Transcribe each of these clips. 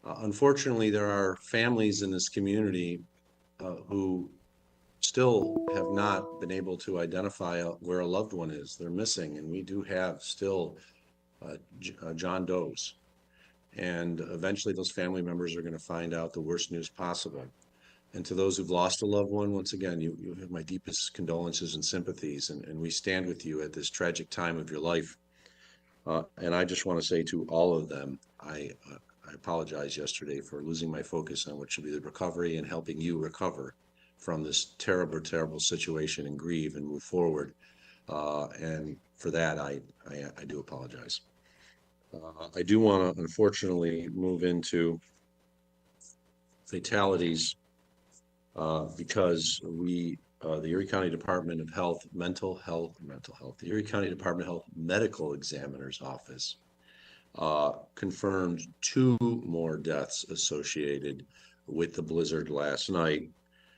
Unfortunately, there are families in this community who still have not been able to identify where a loved one is. They're missing, and we do have still John Doe's. And eventually, those family members are going to find out the worst news possible. And to those who've lost a loved one, once again, you have my deepest condolences and sympathies, and we stand with you at this tragic time of your life. And I just want to say to all of them, I apologize yesterday for losing my focus on what should be the recovery and helping you recover from this terrible, terrible situation and grieve and move forward. And for that, I do apologize. I do want to unfortunately move into fatalities because the Erie County Department of Health, the Erie County Department of Health Medical Examiner's Office confirmed two more deaths associated with the blizzard last night.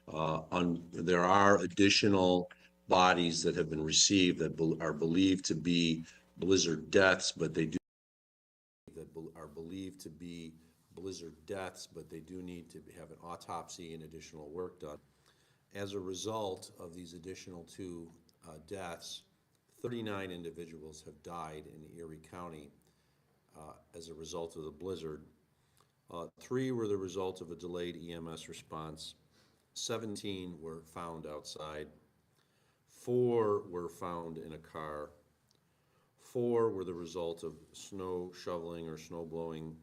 There are additional bodies that have been received that are believed to be blizzard deaths, but they do need to have an autopsy and additional work done. As a result of these additional two deaths, 39 individuals have died in Erie County as a result of the blizzard. Three were the result of a delayed EMS response. 17 were found outside. Four were found in a car. Four were the result of snow shoveling or snow blowing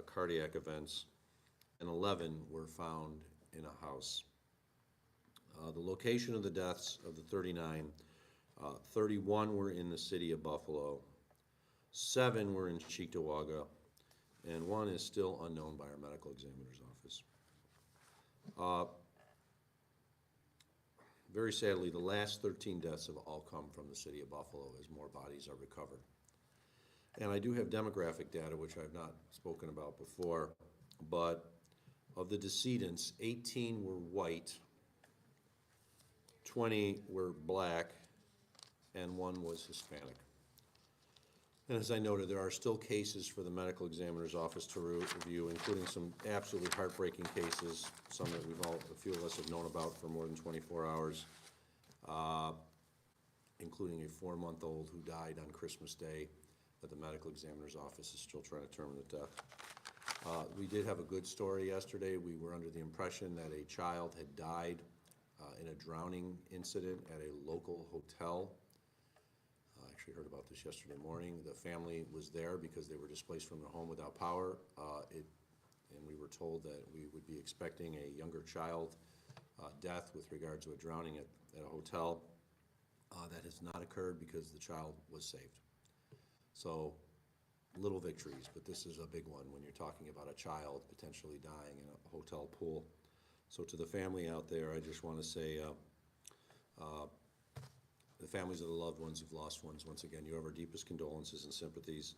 cardiac events. And 11 were found in a house. The location of the deaths of the 39, 31 were in the city of Buffalo, 7 were in Cheektowaga, and 1 is still unknown by our medical examiner's office. Very sadly, the last 13 deaths have all come from the city of Buffalo as more bodies are recovered. And I do have demographic data, which I've not spoken about before, but of the decedents, 18 were white, 20 were black, and 1 was Hispanic. And as I noted, there are still cases for the medical examiner's office to review, including some absolutely heartbreaking cases, some that a few of us have known about for more than 24 hours, including a 4-month-old who died on Christmas Day that the medical examiner's office is still trying to determine the death. We did have a good story yesterday. We were under the impression that a child had died in a drowning incident at a local hotel. I actually heard about this yesterday morning. The family was there because they were displaced from their home without power. And we were told that we would be expecting a younger child death with regard to a drowning at a hotel. That has not occurred because the child was saved. So little victories, but this is a big one when you're talking about a child potentially dying in a hotel pool. So to the family out there, I just want to say, the families of the loved ones who've lost ones, once again, you have our deepest condolences and sympathies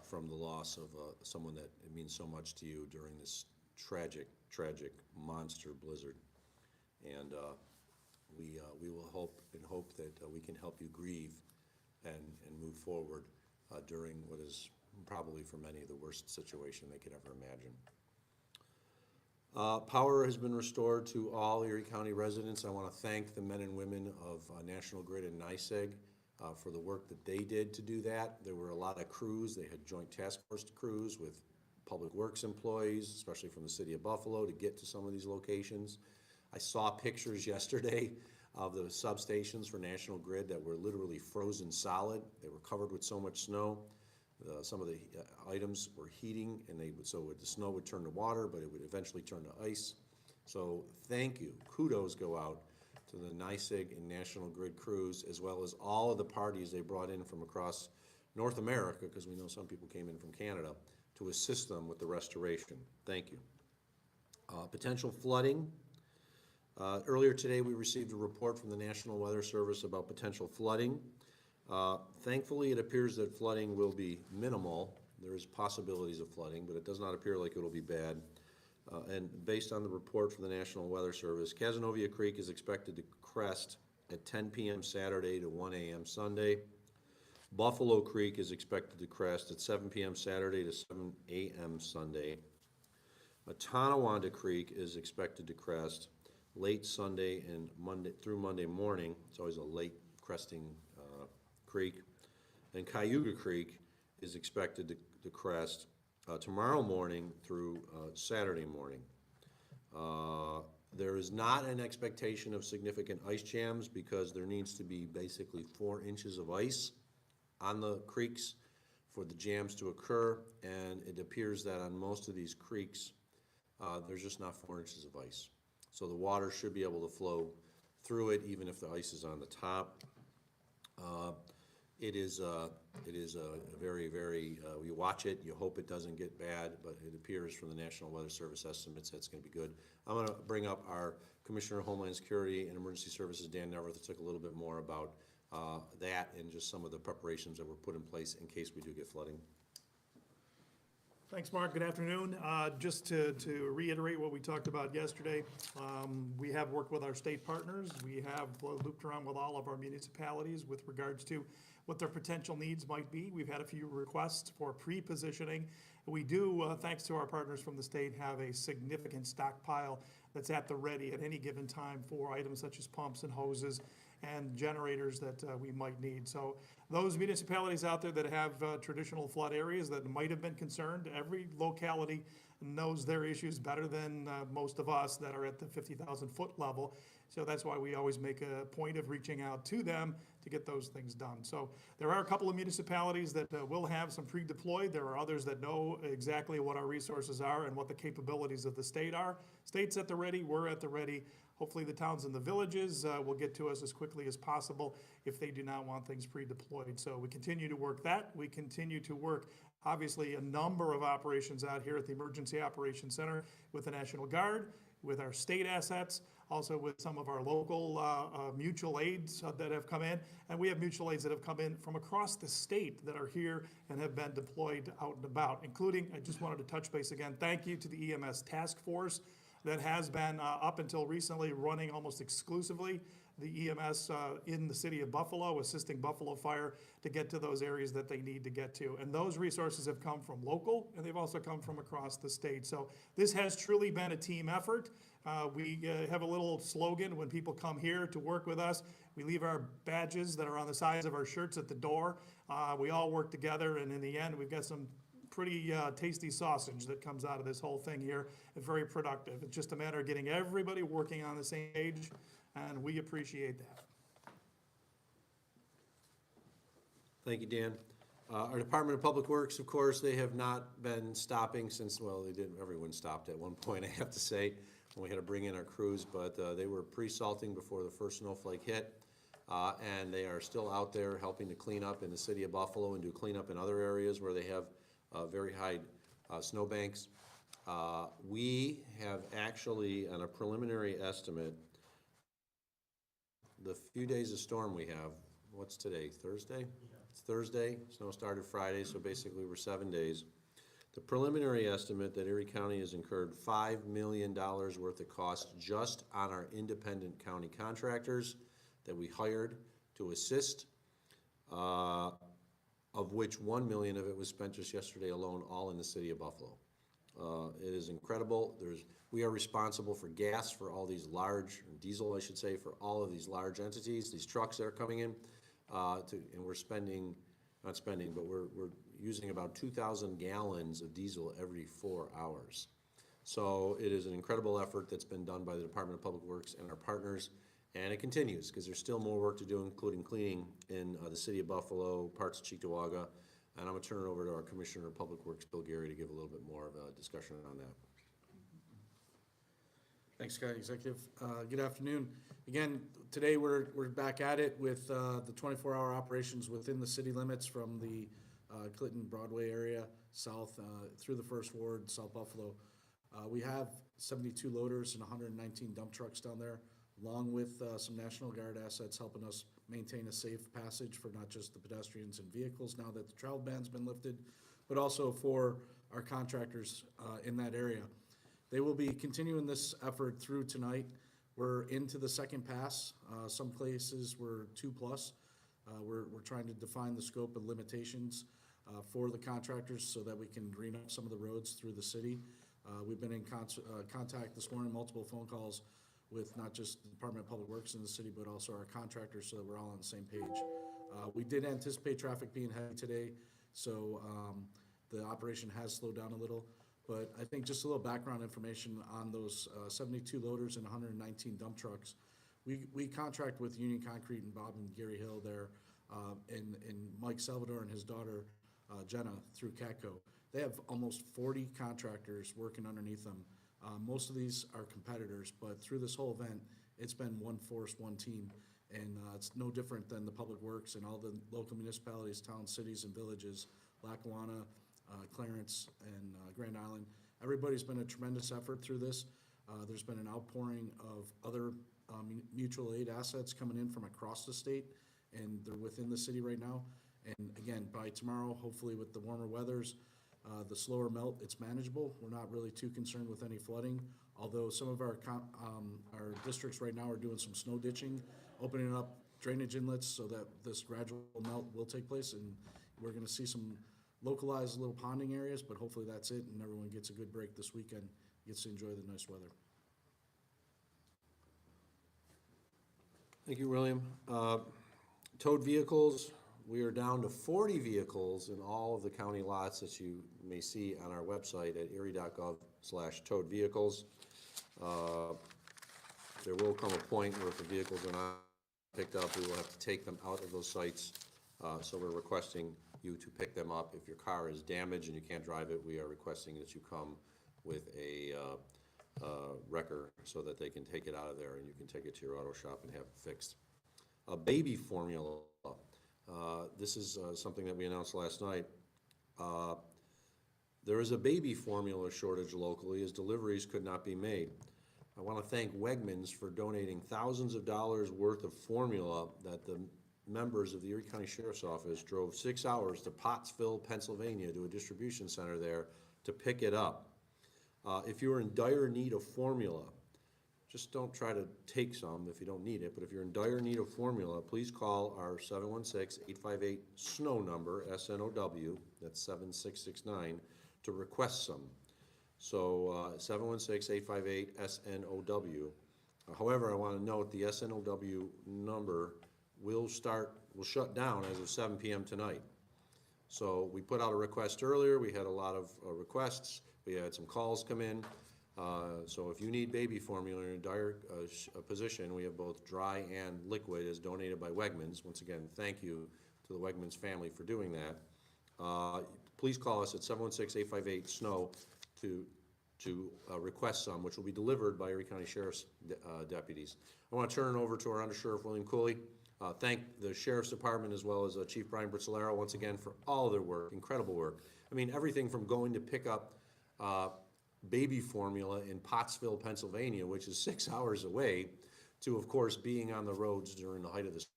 from the loss of someone that it means so much to you during this tragic, tragic monster blizzard. And we will hope that we can help you grieve and move forward during what is probably for many the worst situation they could ever imagine. Power has been restored to all Erie County residents. I want to thank the men and women of National Grid and NYSEG for the work that they did to do that. There were a lot of crews. They had joint task force crews with public works employees, especially from the city of Buffalo, to get to some of these locations. I saw pictures yesterday of the substations for National Grid that were literally frozen solid. They were covered with so much snow. Some of the items were heating, and the snow would turn to water, but it would eventually turn to ice. So thank you. Kudos go out to the NYSEG and National Grid crews, as well as all of the parties they brought in from across North America, because we know some people came in from Canada, to assist them with the restoration. Thank you. Potential flooding. Earlier today, we received a report from the National Weather Service about potential flooding. Thankfully, it appears that flooding will be minimal. There is possibilities of flooding, but it does not appear like it will be bad. And based on the report from the National Weather Service, Cazenovia Creek is expected to crest at 10 p.m. Saturday to 1 a.m. Sunday. Buffalo Creek is expected to crest at 7 p.m. Saturday to 7 a.m. Sunday. Tonawanda Creek is expected to crest late Sunday and Monday through Monday morning. It's always a late cresting creek. And Cayuga Creek is expected to crest tomorrow morning through Saturday morning. There is not an expectation of significant ice jams because there needs to be basically 4 inches of ice on the creeks for the jams to occur, and it appears that on most of these creeks, there's just not 4 inches of ice. So the water should be able to flow through it even if the ice is on the top. It is a very, very, you watch it, you hope it doesn't get bad, but it appears from the National Weather Service estimates that it's going to be good. I'm going to bring up our Commissioner of Homeland Security and Emergency Services, Dan Neverth, to talk a little bit more about that and just some of the preparations that were put in place in case we do get flooding. Thanks, Mark. Good afternoon. Just to reiterate what we talked about yesterday, we have worked with our state partners. We have looped around with all of our municipalities with regards to what their potential needs might be. We've had a few requests for pre-positioning. We do, thanks to our partners from the state, have a significant stockpile that's at the ready at any given time for items such as pumps and hoses and generators that we might need. So those municipalities out there that have traditional flood areas that might have been concerned, every locality knows their issues better than most of us that are at the 50,000 foot level. So that's why we always make a point of reaching out to them to get those things done. So there are a couple of municipalities that will have some pre-deployed. There are others that know exactly what our resources are and what the capabilities of the state are. State's at the ready, we're at the ready. Hopefully the towns and the villages will get to us as quickly as possible if they do not want things pre-deployed. So we continue to work that. We continue to work, obviously, a number of operations out here at the Emergency Operations Center with the National Guard, with our state assets, also with some of our local mutual aids that have come in. And we have mutual aids that have come in from across the state that are here and have been deployed out and about, including, I just wanted to touch base again, thank you to the EMS task force that has been up until recently running almost exclusively the EMS in the city of Buffalo, assisting Buffalo Fire to get to those areas that they need to get to. And those resources have come from local, and they've also come from across the state. So this has truly been a team effort. We have a little slogan when people come here to work with us. We leave our badges that are on the sides of our shirts at the door. We all work together, and in the end, we've got some pretty tasty sausage that comes out of this whole thing here, and very productive. It's just a matter of getting everybody working on the same page, and we appreciate that. Thank you, Dan. Our Department of Public Works, of course, they have not been stopping since, well, they didn't, everyone stopped at one point, I have to say, when we had to bring in our crews, but they were pre-salting before the first snowflake hit, and they are still out there helping to clean up in the city of Buffalo and do cleanup in other areas where they have very high snowbanks. We have actually, on a preliminary estimate, the few days of storm we have, what's today, Thursday? Yeah. It's Thursday, snow started Friday, so basically we're 7 days. The preliminary estimate that Erie County has incurred $5 million worth of costs just on our independent county contractors that we hired to assist, of which $1 million of it was spent just yesterday alone, all in the city of Buffalo. It is incredible. We are responsible for gas for all these large, diesel I should say, for all of these large entities, these trucks that are coming in, and we're spending, not spending, but we're using about 2,000 gallons of diesel every 4 hours. So it is an incredible effort that's been done by the Department of Public Works and our partners, and it continues because there's still more work to do, including cleaning in the city of Buffalo, parts of Cheektowaga, and I'm going to turn it over to our Commissioner of Public Works, Bill Gary, to give a little bit more of a discussion on that. Thanks, County Executive. Good afternoon. Again, today we're back at it with the 24-hour operations within the city limits from the Clinton Broadway area south through the First Ward, South Buffalo. We have 72 loaders and 119 dump trucks down there, along with some National Guard assets helping us maintain a safe passage for not just the pedestrians and vehicles now that the travel ban's been lifted, but also for our contractors in that area. They will be continuing this effort through tonight. We're into the second pass. Some places we're 2+. We're trying to define the scope and limitations for the contractors so that we can green up some of the roads through the city. We've been in contact this morning, multiple phone calls with not just the Department of Public Works in the city, but also our contractors, so that we're all on the same page. We did anticipate traffic being heavy today, so the operation has slowed down a little. But I think just a little background information on those 72 loaders and 119 dump trucks. We contract with Union Concrete and Bob and Gary Hill there, and Mike Salvador and his daughter Jenna through CATCO. They have almost 40 contractors working underneath them. Most of these are competitors, but through this whole event, it's been one force, one team. And it's no different than the Public Works and all the local municipalities, towns, cities, and villages, Lackawanna, Clarence, and Grand Island. Everybody's been a tremendous effort through this. There's been an outpouring of other mutual aid assets coming in from across the state, and they're within the city right now. And again, by tomorrow, hopefully with the warmer weathers, the slower melt, it's manageable. We're not really too concerned with any flooding, although some of our districts right now are doing some snow ditching, opening up drainage inlets so that this gradual melt will take place, and we're gonna see some localized little ponding areas, but hopefully that's it, and everyone gets a good break this weekend, gets to enjoy the nice weather. Thank you, William. Towed vehicles, we are down to 40 vehicles in all of the county lots that you may see on our website at erie.gov/towed vehicles. There will come a point where if the vehicles are not picked up, we will have to take them out of those sites. So we're requesting you to pick them up. If your car is damaged and you can't drive it, we are requesting that you come with a wrecker so that they can take it out of there and you can take it to your auto shop and have it fixed. Baby formula. This is something that we announced last night. There is a baby formula shortage locally as deliveries could not be made. I want to thank Wegmans for donating thousands of dollars worth of formula that the members of the Erie County Sheriff's Office drove 6 hours to Pottsville, Pennsylvania, to a distribution center there to pick it up. If you're in dire need of formula, just don't try to take some if you don't need it, but if you're in dire need of formula, please call our 716-858-SNOW number, S-N-O-W, that's 7669, to request some. So 716-858-SNOW. However, I want to note the SNOW number will shut down as of 7 p.m. tonight. So we put out a request earlier. We had a lot of requests. We had some calls come in. So if you need baby formula in a dire position, we have both dry and liquid as donated by Wegmans. Once again, thank you to the Wegmans family for doing that. Please call us at 716-858-SNOW to request some, which will be delivered by Erie County Sheriff's deputies. I want to turn it over to our Undersheriff William Cooley. Thank the Sheriff's Department as well as Chief Brian Brizzolaro once again for all of their work, incredible work. I mean, everything from going to pick up baby formula in Pottsville, Pennsylvania, which is 6 hours away, to, of course, being on the roads during the height of this.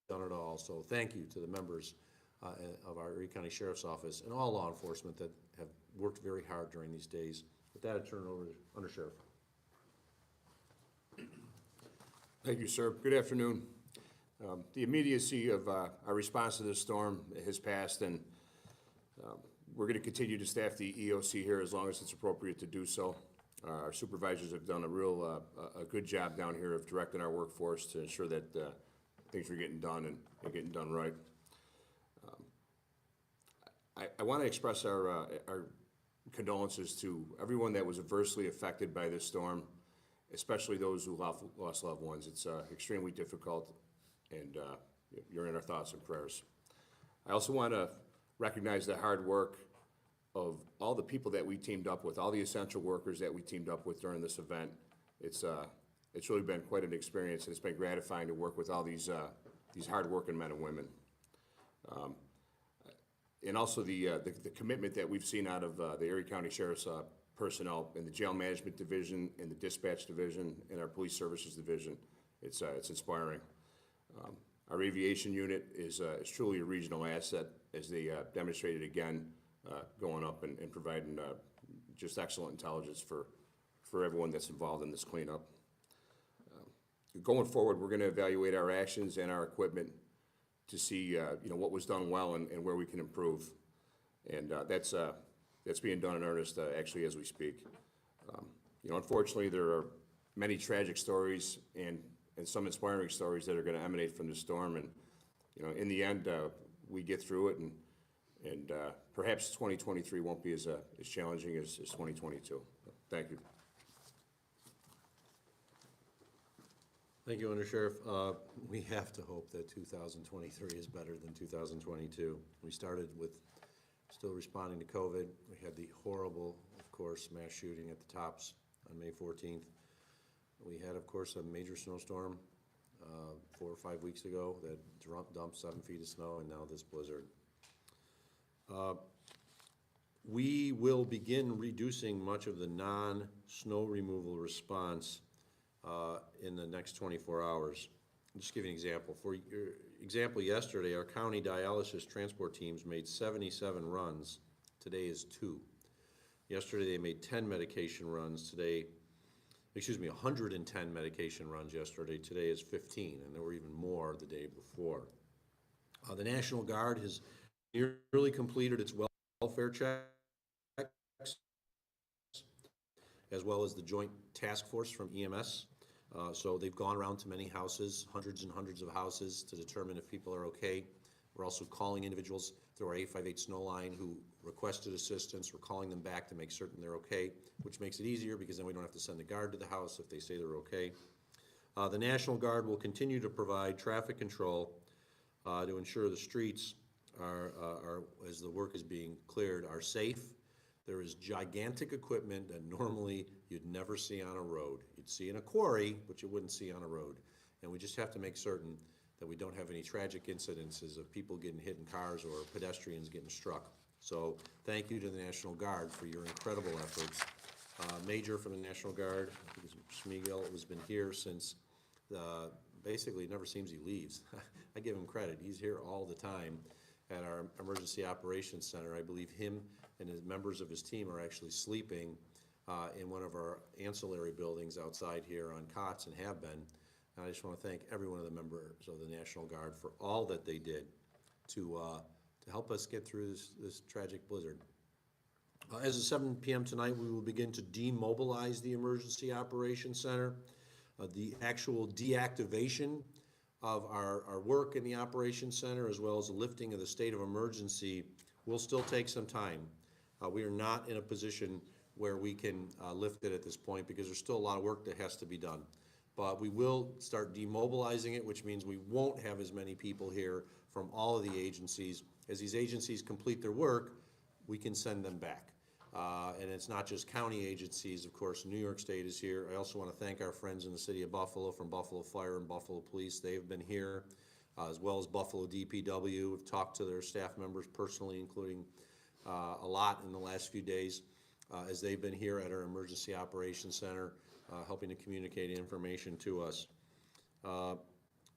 Done it all. So thank you to the members of our Erie County Sheriff's Office and all law enforcement that have worked very hard during these days. With that, I turn it over to Undersheriff. Thank you, sir. Good afternoon. The immediacy of our response to this storm has passed, and we're going to continue to staff the EOC here as long as it's appropriate to do so. Our supervisors have done a good job down here of directing our workforce to ensure that things are getting done and getting done right. I want to express our condolences to everyone that was adversely affected by this storm, especially those who lost loved ones. It's extremely difficult, and you're in our thoughts and prayers. I also want to recognize the hard work of all the people that we teamed up with, all the essential workers that we teamed up with during this event. It's really been quite an experience, and it's been gratifying to work with all these hard-working men and women. And also the commitment that we've seen out of the Erie County Sheriff's personnel in the Jail Management Division, in the Dispatch Division, and our Police Services Division. It's inspiring. Our aviation unit is truly a regional asset, as they demonstrated again, going up and providing just excellent intelligence for everyone that's involved in this cleanup. Going forward, we're going to evaluate our actions and our equipment to see what was done well and where we can improve. And that's that's being done in earnest, actually, as we speak. You know, unfortunately, there are many tragic stories and some inspiring stories that are gonna emanate from the storm, and, you know, in the end, we get through it, and perhaps 2023 won't be as challenging as 2022. Thank you. Thank you, Undersheriff. We have to hope that 2023 is better than 2022. We started with still responding to COVID. We had the horrible, of course, mass shooting at the Tops on May 14th. We had, of course, a major snowstorm 4 or 5 weeks ago that dumped 7 feet of snow, and now this blizzard. We will begin reducing much of the non-snow removal response in the next 24 hours. I'll just give you an example. For example, yesterday, our county dialysis transport teams made 77 runs. Today is 2. Yesterday, they made 10 medication runs. Today, 110 medication runs yesterday. Today is 15, and there were even more the day before. The National Guard has nearly completed its welfare checks, as well as the Joint Task Force from EMS. So they've gone around to many houses, hundreds and hundreds of houses, to determine if people are okay. We're also calling individuals through our 858 snow line who requested assistance. We're calling them back to make certain they're okay, which makes it easier because then we don't have to send the guard to the house if they say they're okay. The National Guard will continue to provide traffic control to ensure the streets are, as the work is being cleared, are safe. There is gigantic equipment that normally you'd never see on a road. You'd see in a quarry, but you wouldn't see on a road. And we just have to make certain that we don't have any tragic incidences of people getting hit in cars or pedestrians getting struck. So thank you to the National Guard for your incredible efforts. Major from the National Guard, I think it's Schmiegel, has been here since, basically it never seems he leaves. I give him credit. He's here all the time at our Emergency Operations Center. I believe him and the members of his team are actually sleeping in one of our ancillary buildings outside here on cots and have been. And I just want to thank every one of the members of the National Guard for all that they did to help us get through this tragic blizzard. As of 7 p.m. tonight, we will begin to demobilize the Emergency Operations Center. The actual deactivation of our work in the Operations Center, as well as the lifting of the state of emergency, will still take some time. We are not in a position where we can lift it at this point because there's still a lot of work that has to be done. But we will start demobilizing it, which means we won't have as many people here from all of the agencies. As these agencies complete their work, we can send them back. And it's not just county agencies, of course, New York State is here. I also want to thank our friends in the city of Buffalo from Buffalo Fire and Buffalo Police. They've been here, as well as Buffalo DPW. We've talked to their staff members personally, including a lot in the last few days, as they've been here at our Emergency Operations Center, helping to communicate information to us.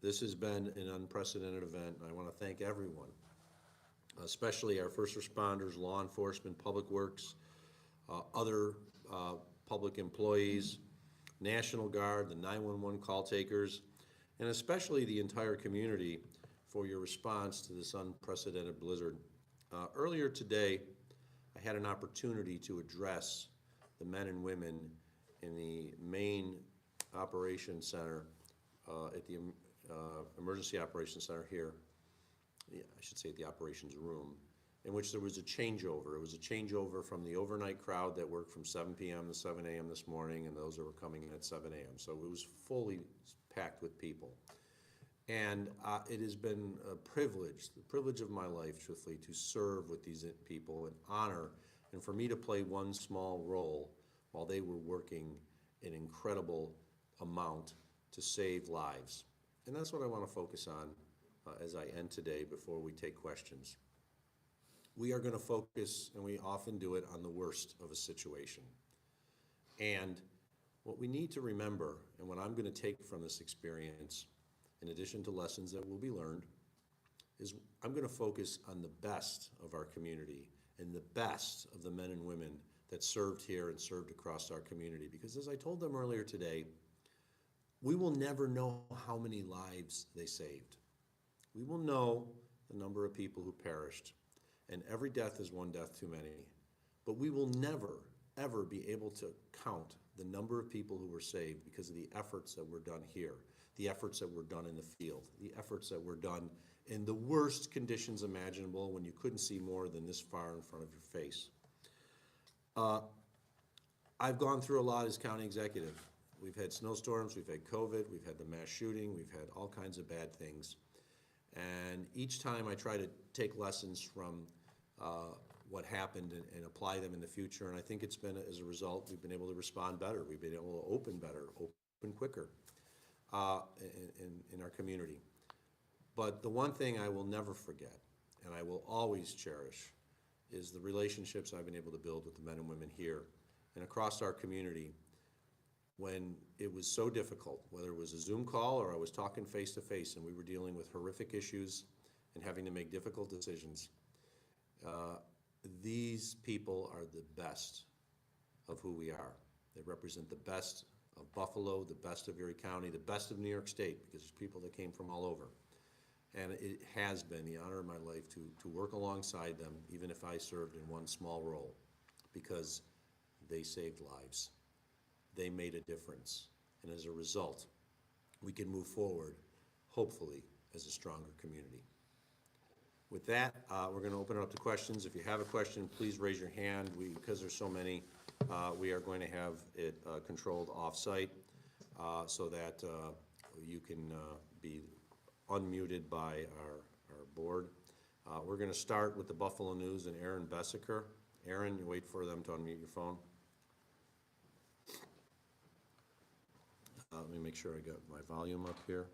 This has been an unprecedented event, and I want to thank everyone, especially our first responders, law enforcement, public works, other public employees, National Guard, the 911 call takers, and especially the entire community for your response to this unprecedented blizzard. Earlier today, I had an opportunity to address the men and women in the main operations center at the Emergency Operations Center here. I should say at the operations room, in which there was a changeover. It was a changeover from the overnight crowd that worked from 7 p.m. to 7 a.m. this morning and those that were coming in at 7 a.m. So it was fully packed with people. And it has been a privilege, the privilege of my life, truthfully, to serve with these people and honor, and for me to play one small role while they were working an incredible amount to save lives. And that's what I want to focus on as I end today before we take questions. We are going to focus, and we often do it, on the worst of a situation. And what we need to remember, and what I'm going to take from this experience, in addition to lessons that will be learned, is I'm going to focus on the best of our community and the best of the men and women that served here and served across our community. Because as I told them earlier today, we will never know how many lives they saved. We will know the number of people who perished, and every death is one death too many. But we will never, ever be able to count the number of people who were saved because of the efforts that were done here, the efforts that were done in the field, the efforts that were done in the worst conditions imaginable when you couldn't see more than this far in front of your face. I've gone through a lot as county executive. We've had snowstorms, we've had COVID, we've had the mass shooting, we've had all kinds of bad things. And each time I try to take lessons from what happened and apply them in the future. And I think it's been, as a result, we've been able to respond better. We've been able to open better, open quicker in our community. But the one thing I will never forget, and I will always cherish, is the relationships I've been able to build with the men and women here and across our community when it was so difficult, whether it was a Zoom call or I was talking face to face and we were dealing with horrific issues and having to make difficult decisions. These people are the best of who we are. They represent the best of Buffalo, the best of Erie County, the best of New York State, because there's people that came from all over. And it has been the honor of my life to work alongside them, even if I served in one small role, because they saved lives. They made a difference. And as a result, we can move forward, hopefully, as a stronger community. With that, we're going to open it up to questions. If you have a question, please raise your hand. Because there's so many, we are going to have it controlled off-site so that you can be unmuted by our board. We're going to start with the Buffalo News and Aaron Bessiker. Aaron, you wait for them to unmute your phone. Let me make sure I got my volume up here.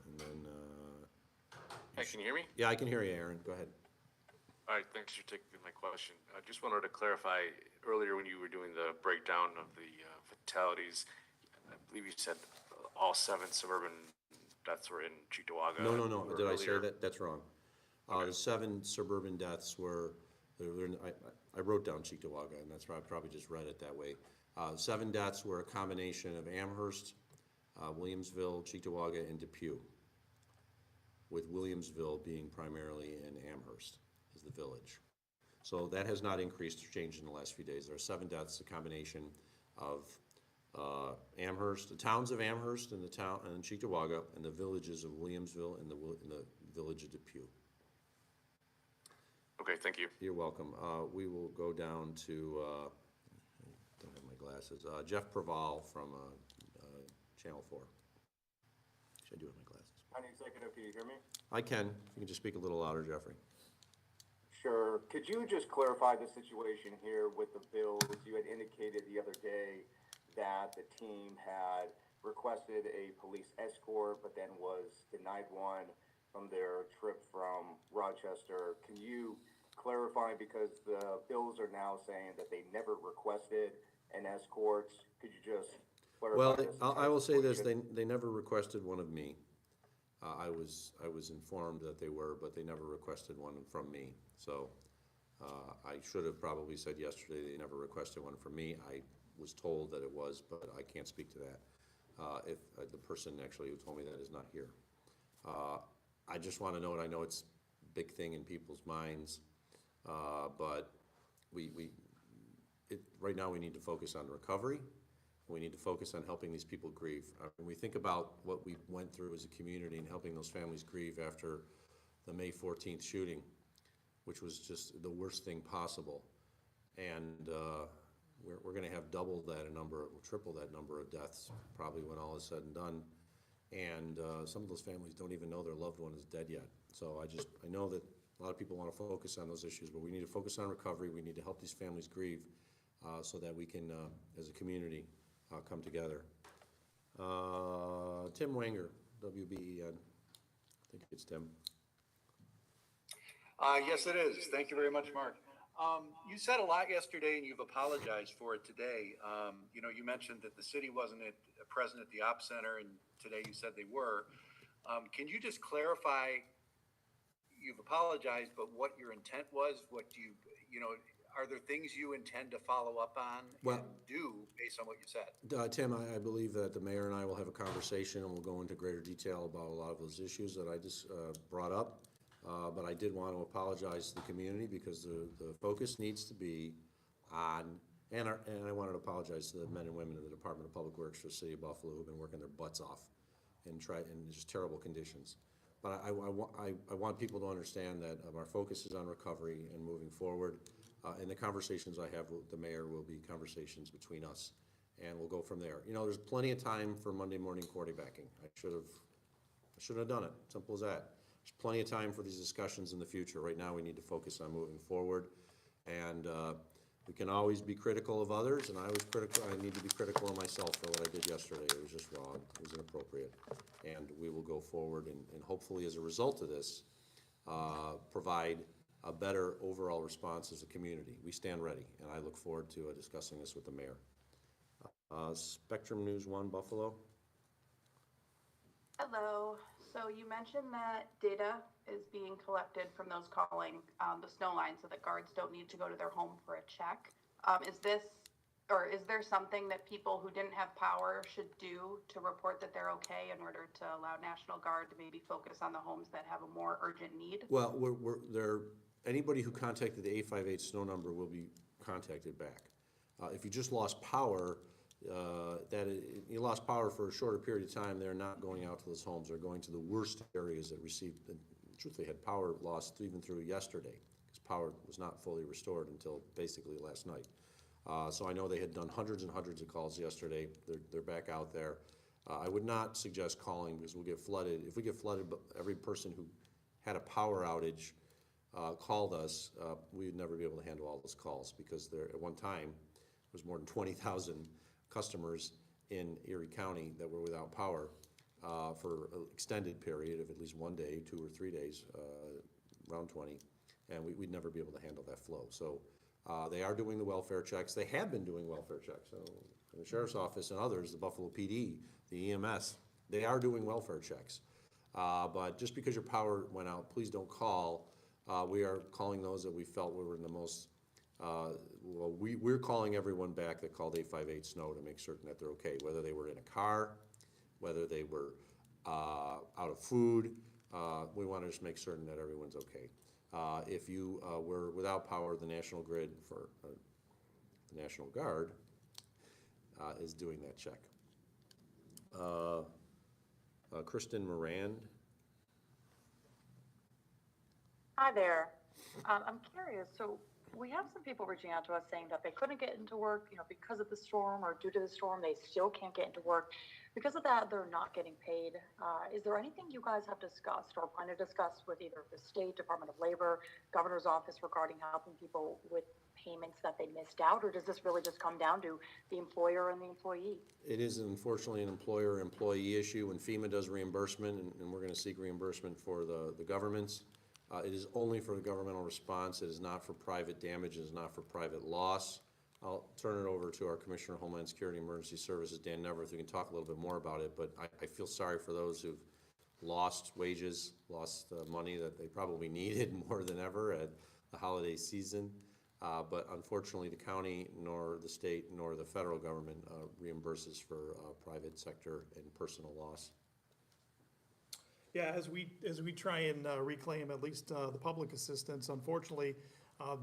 And then... Hey, can you hear me? Yeah, I can hear you, Aaron. Go ahead. All right, thanks for taking my question. I just wanted to clarify, earlier when you were doing the breakdown of the fatalities, I believe you said all 7 suburban deaths were in Cheektowaga. No. Did I say earlier. that? That's wrong. Okay. The 7 suburban deaths were, I wrote down Cheektowaga, and that's why I probably just read it that way. 7 deaths were a combination of Amherst, Williamsville, Cheektowaga, and Depew, with Williamsville being primarily in Amherst as the village. So that has not increased or changed in the last few days. There are 7 deaths, a combination of Amherst, the towns of Amherst and the town and Cheektowaga, and the villages of Williamsville and the village of Depew. Okay, thank you. You're welcome. We will go down to, I don't have my glasses, Jeff Preval from Channel 4. Actually, I do have my glasses. County Executive, can you hear me? I can. You can just speak a little louder, Jeffrey. Sure. Could you just clarify the situation here with the bills? You had indicated the other day that the team had requested a police escort, but then was denied one from their trip from Rochester. Can you clarify, because the bills are now saying that they never requested an escort? Could you just clarify? Well, this I will say this, situation? they never requested one of me. I was informed that they were, but they never requested one from me. So I should have probably said yesterday they never requested one from me. I was told that it was, but I can't speak to that. If the person actually who told me that is not here. I just want to note, I know it's a big thing in people's minds, but right now we need to focus on recovery. We need to focus on helping these people grieve. When we think about what we went through as a community and helping those families grieve after the May 14th shooting, which was just the worst thing possible. And we're going to have double that number, triple that number of deaths probably when all is said and done. And some of those families don't even know their loved one is dead yet. So I know that a lot of people want to focus on those issues, but we need to focus on recovery. We need to help these families grieve so that we can, as a community, come together. Tim Wanger, WBEN. I think it's Tim. Yes, it is. Thank you very much, Mark. You said a lot yesterday, and you've apologized for it today. You mentioned that the city wasn't present at the op center, and today you said they were. Can you just clarify? You've apologized, but what your intent was? What do you are there things you intend to follow up on and do based on what you said? Tim, I believe that the mayor and I will have a conversation and we'll go into greater detail about a lot of those issues that I just brought up. But I did want to apologize to the community because the focus needs to be on, and I wanted to apologize to the men and women of the Department of Public Works for the City of Buffalo who've been working their butts off in just terrible conditions. But I want people to understand that our focus is on recovery and moving forward. And the conversations I have with the mayor will be conversations between us, and we'll go from there. You know, there's plenty of time for Monday morning quarterbacking. I should have done it, simple as that. There's plenty of time for these discussions in the future. Right now, we need to focus on moving forward. And we can always be critical of others, and I need to be critical of myself for what I did yesterday. It was just wrong, it was inappropriate. And we will go forward and hopefully as a result of this, provide a better overall response as a community. We stand ready, and I look forward to discussing this with the mayor. Spectrum News 1 Buffalo. Hello. So you mentioned that data is being collected from those calling the snow line so that guards don't need to go to their home for a check. Is there something that people who didn't have power should do to report that they're okay in order to allow National Guard to maybe focus on the homes that have a more urgent need? Well, anybody who contacted the 858 snow number will be contacted back. If you just lost power, you lost power for a shorter period of time, they're not going out to those homes. They're going to the worst areas that received, truthfully had power lost even through yesterday, because power was not fully restored until basically last night. So I know they had done hundreds and hundreds of calls yesterday. They're back out there. I would not suggest calling because we'll get flooded. If we get flooded, but every person who had a power outage called us, we would never be able to handle all those calls because there at one time was more than 20,000 customers in Erie County that were without power for an extended period of at least one day, 2 or 3 days, around 20, and we'd never be able to handle that flow. So they are doing the welfare checks. They have been doing welfare checks. So the Sheriff's Office and others, the Buffalo PD, the EMS, they are doing welfare checks. But just because your power went out, please don't call. We are calling those that we felt were in the most we're calling everyone back that called 858 snow to make certain that they're okay, whether they were in a car, whether they were out of food. We want to just make certain that everyone's okay. If you were without power, the National Grid for the National Guard is doing that check. Kristen Morand. Hi there. I'm curious. So we have some people reaching out to us saying that they couldn't get into work, because of the storm or due to the storm, they still can't get into work. Because of that, they're not getting paid. Is there anything you guys have discussed or plan to discuss with either the State Department of Labor, Governor's Office regarding helping people with payments that they missed out, or does this really just come down to the employer and the employee? It is unfortunately an employer-employee issue. When FEMA does reimbursement, and we're going to seek reimbursement for the governments, it is only for the governmental response. It is not for private damage. It is not for private loss. I'll turn it over to our Commissioner of Homeland Security and Emergency Services, Dan Neverth, who can talk a little bit more about it. But I feel sorry for those who've lost wages, lost money that they probably needed more than ever at the holiday season. But unfortunately, the county, nor the state, nor the federal government reimburses for private sector and personal loss. Yeah, as we try and reclaim at least the public assistance, unfortunately,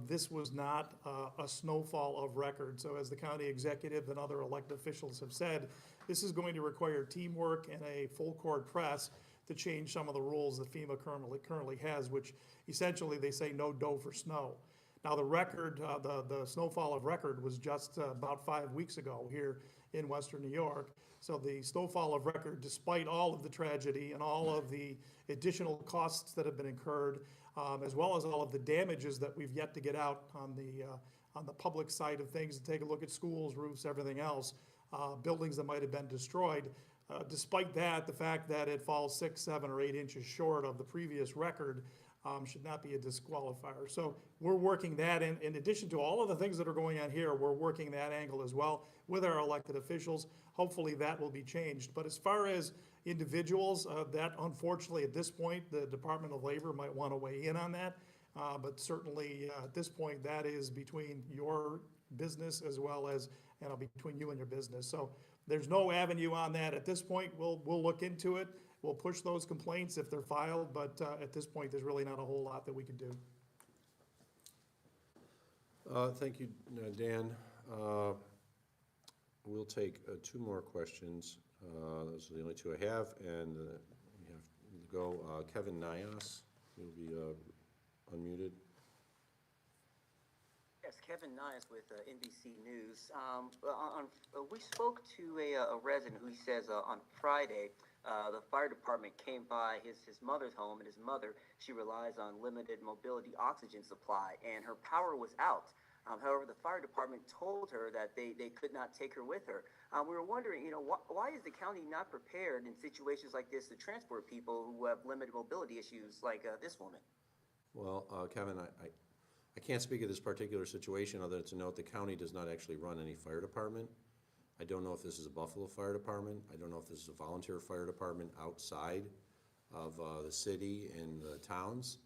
this was not a snowfall of record. So as the county executive and other elected officials have said, this is going to require teamwork and a full court press to change some of the rules that FEMA currently has, which essentially they say no dough for snow. Now the record, the snowfall of record was just about 5 weeks ago here in Western New York. So the snowfall of record, despite all of the tragedy and all of the additional costs that have been incurred, as well as all of the damages that we've yet to get out on the public side of things, to take a look at schools, roofs, everything else, buildings that might have been destroyed. Despite that, the fact that it falls 6, 7, or 8 inches short of the previous record should not be a disqualifier. So we're working that in addition to all of the things that are going on here, we're working that angle as well with our elected officials. Hopefully that will be changed. But as far as individuals, that unfortunately at this point, the Department of Labor might want to weigh in on that. But certainly at this point, that is between your business as well as, between you and your business. So there's no avenue on that at this point. We'll look into it. We'll push those complaints if they're filed, but at this point, there's really not a whole lot that we can do. Thank you, Dan. We'll take two more questions. Those are the only two I have, and we have to go. Kevin Nyas, you'll be unmuted. Yes, Kevin Nyes with NBC News. We spoke to a resident who says on Friday the fire department came by his mother's home, and his mother, she relies on limited mobility oxygen supply, and her power was out. However, the fire department told her that they could not take her with her. We were wondering, why is the county not prepared in situations like this to transport people who have limited mobility issues like this woman? Well, Kevin, I can't speak of this particular situation other than to note the county does not actually run any fire department. I don't know if this is a Buffalo Fire Department. I don't know if this is a volunteer fire department outside of the city and the towns.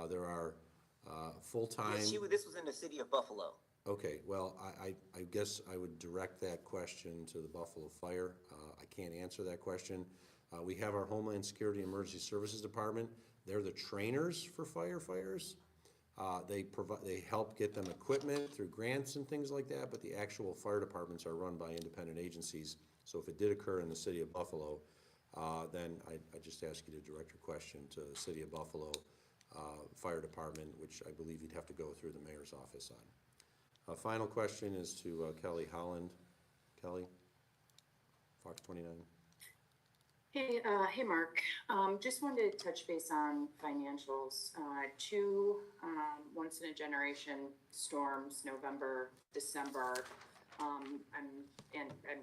There are full-time. Yes, this was in the city of Buffalo. Okay, well, I guess I would direct that question to the Buffalo Fire. I can't answer that question. We have our Homeland Security Emergency Services Department. They're the trainers for firefighters. They help get them equipment through grants and things like that, but the actual fire departments are run by independent agencies. So if it did occur in the city of Buffalo, then I just ask you to direct your question to the city of Buffalo Fire Department, which I believe you'd have to go through the mayor's office on. Final question is to Kelly Holland. Kelly, Fox 29. Hey, Mark. Just wanted to touch base on financials. Two once-in-a-generation storms, November, December. I'm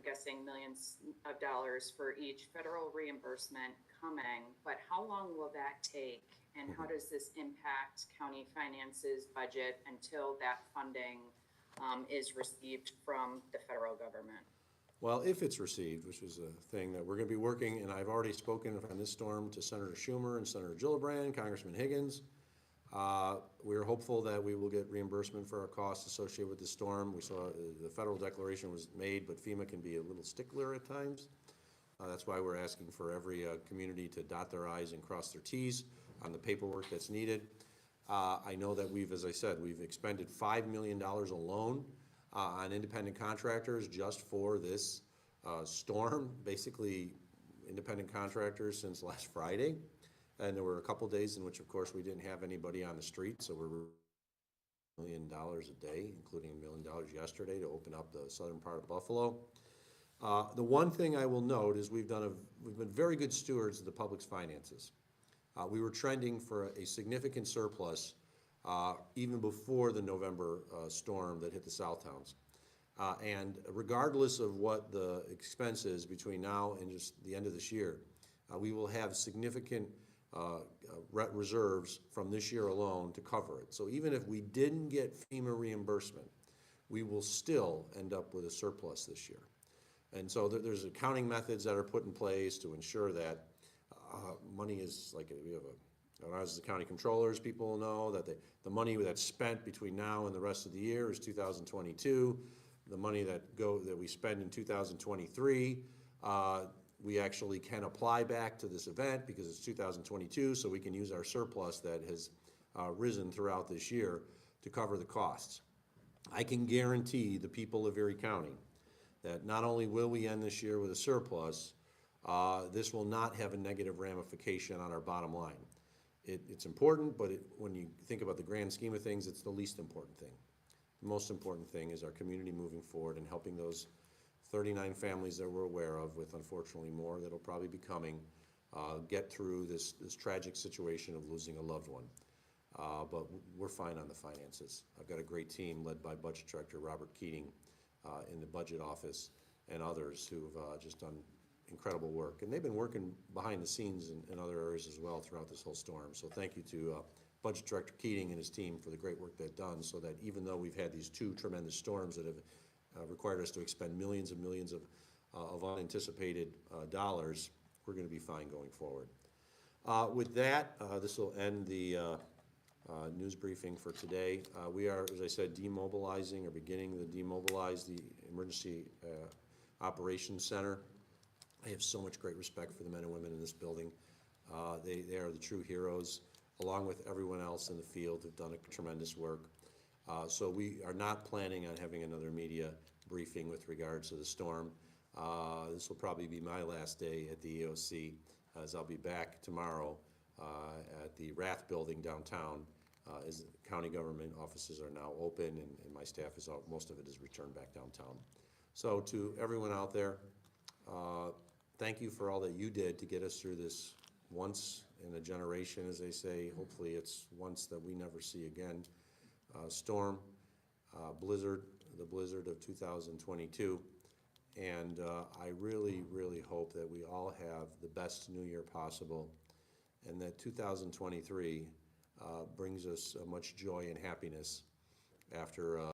guessing millions of dollars for each federal reimbursement coming, but how long will that take? And how does this impact county finances, budget, until that funding is received from the federal government? Well, if it's received, which is a thing that we're going to be working, and I've already spoken on this storm to Senator Schumer and Senator Gillibrand, Congressman Higgins. We're hopeful that we will get reimbursement for our costs associated with the storm. We saw the federal declaration was made, but FEMA can be a little stickler at times. That's why we're asking for every community to dot their I's and cross their T's on the paperwork that's needed. I know that as I said, we've expended $5 million alone on independent contractors just for this storm, basically independent contractors since last Friday. And there were a couple days in which, of course, we didn't have anybody on the street, so we're $1 million a day, including $1 million yesterday to open up the southern part of Buffalo. The one thing I will note is we've been very good stewards of the public's finances. We were trending for a significant surplus even before the November storm that hit the South Towns. And regardless of what the expense is between now and just the end of this year, we will have significant reserves from this year alone to cover it. So even if we didn't get FEMA reimbursement, we will still end up with a surplus this year. And so there's accounting methods that are put in place to ensure that money is like, we have as the county controllers, people know that the money that's spent between now and the rest of the year is 2022. The money that we spend in 2023, we actually can apply back to this event because it's 2022, so we can use our surplus that has risen throughout this year to cover the costs. I can guarantee the people of Erie County that not only will we end this year with a surplus, this will not have a negative ramification on our bottom line. It's important, but when you think about the grand scheme of things, it's the least important thing. The most important thing is our community moving forward and helping those 39 families that we're aware of, with unfortunately more that'll probably be coming, get through this tragic situation of losing a loved one. But we're fine on the finances. I've got a great team led by Budget Director Robert Keating in the budget office and others who've just done incredible work. And they've been working behind the scenes in other areas as well throughout this whole storm. So thank you to Budget Director Keating and his team for the great work they've done, so that even though we've had these two tremendous storms that have required us to expend millions and millions of unanticipated dollars, we're going to be fine going forward. With that, this will end the news briefing for today. We are, as I said, demobilizing or beginning to demobilize the emergency Operations Center. I have so much great respect for the men and women in this building. They are the true heroes, along with everyone else in the field who've done a tremendous work. So we are not planning on having another media briefing with regards to the storm. This will probably be my last day at the EOC, as I'll be back tomorrow at the Rath Building downtown, as county government offices are now open, and my staff is out, most of it is returned back downtown. So to everyone out there, thank you for all that you did to get us through this once in a generation, as they say. Hopefully it's once that we never see again. Storm, blizzard, the blizzard of 2022. And I really, really hope that we all have the best new year possible, and that 2023 brings us much joy and happiness after